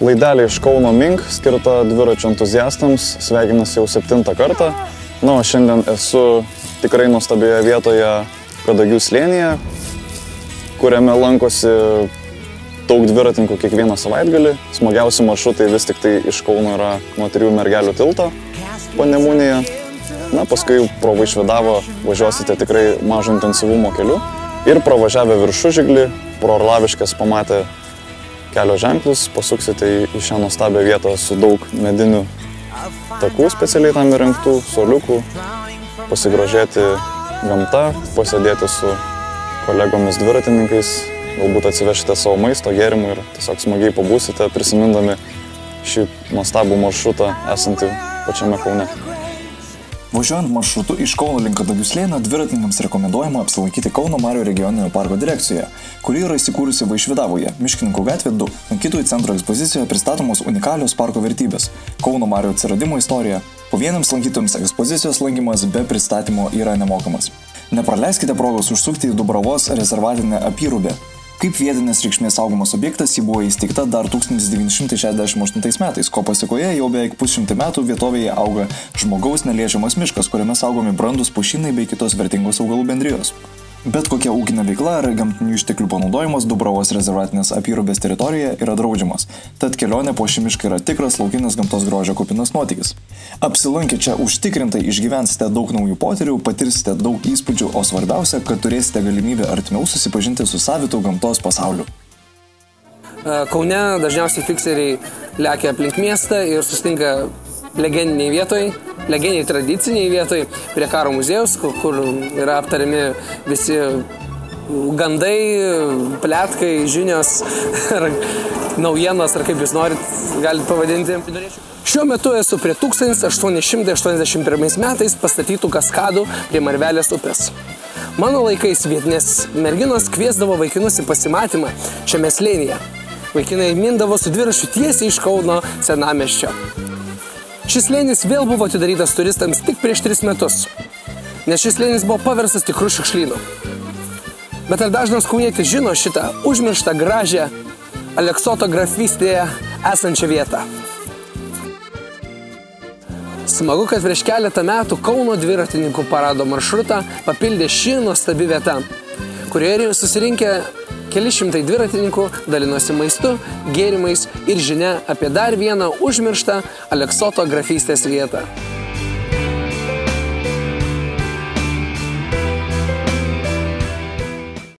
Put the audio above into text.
Laidelė iš Kauno Mink, skirta dviračių entuziastams, sveikinasi jau 7. kartą. Na, o šiandien esu tikrai nuostabioje vietoje Kadagių slėnyje, kuriame lankosi daug dviratininkų kiekvieną savaitgalį. Smagiausi maršrutai vis tik tai iš Kauno yra nuo 3 mergelių tilto Panemunėje. Na, paskui pro Vaišvydavą važiuosite tikrai mažo intensyvumo keliu. Ir pravažiavę Viršužiglį, pro Orlaviškes pamatę kelio ženklus, pasuksite į šią nuostabią vietą su daug medinių takų specialiai tam įrengtų, suoliukų, pasigrožėti gamta, pasėdėti su kolegomis dviratininkais, galbūt atsivešite savo maisto, gėrimų ir tiesiog smagiai pabūsite, prisimindami šį nuostabų maršrutą esantį pačiame Kaune. Važiuojant maršrutu iš Kauno link Kadagių slėnio, dviratininkams rekomenduojama apsilankyti Kauno Marių regioninio parko direkcijoje, kuri yra įsikūrusi Vaišvydavoje, Miškininkų gatvė 2. Lankytojų centro ekspozicijoje pristatomos unikalios parko vertybės – Kauno Marių atsiradimo istorija. Pavieniams lankytojams ekspozicijos lankymas be pristatymo yra nemokamas. Nepraleiskite progos užsukti į Dubravos rezervatinę apyrubę. Kaip vietinės reikšmės saugomas objektas, ji buvo įsteigta dar 1968 metais, ko pasiekoje jau beveik pusšimtį metų vietovėje auga žmogaus neliečiamas miškas, kuriame saugomi brandūs pušynai bei kitos vertingos augalų bendrijos. Bet kokia ūkinė veikla ar gamtinių išteklių panaudojimas Dubravos rezervatinės apyrubės teritorijoje yra draudžiamas, tad kelionė po šį mišką yra tikras laukinės gamtos grožio kupinas nuotykis. Apsilankę čia užtikrintai išgyvensite daug naujų potyrių, patirsite daug įspūdžių, o svarbiausia, kad turėsite galimybę artimiau susipažinti su savitu gamtos pasauliu. Kaune dažniausiai fikseriai lekia aplink miestą ir susitinka legendiniai vietoj, legendiniai tradiciniai vietoj prie Karo muziejaus, kur yra aptariami visi gandai, pletkai, žinios, naujienos, ar kaip jūs galite pavadinti. Šiuo metu esu prie 1881 metais pastatytų kaskadų prie Marvelės upės. Mano laikais vietinės merginos kviesdavo vaikinus į pasimatymą šiame slėnyje. Vaikinai mindavo su dviračiu tiesiai iš Kauno senamiesčio. Šis slėnis vėl buvo atidarytas turistams tik prieš 3 metus, nes šis slėnis buvo paverstas tikrų šiukšlynu. Bet ar dažnas kaunietis žino šitą užmirštą gražią Aleksoto grafystėje esančią vietą? Smagu, kad prieš keletą metų Kauno dviratininkų parado maršrutą papildė ši nuostabi vieta, kurioje susirinkę keli šimtai dviratininkų dalinosi maistu, gėrimais ir žinia apie dar vieną užmirštą Aleksoto grafystės vietą.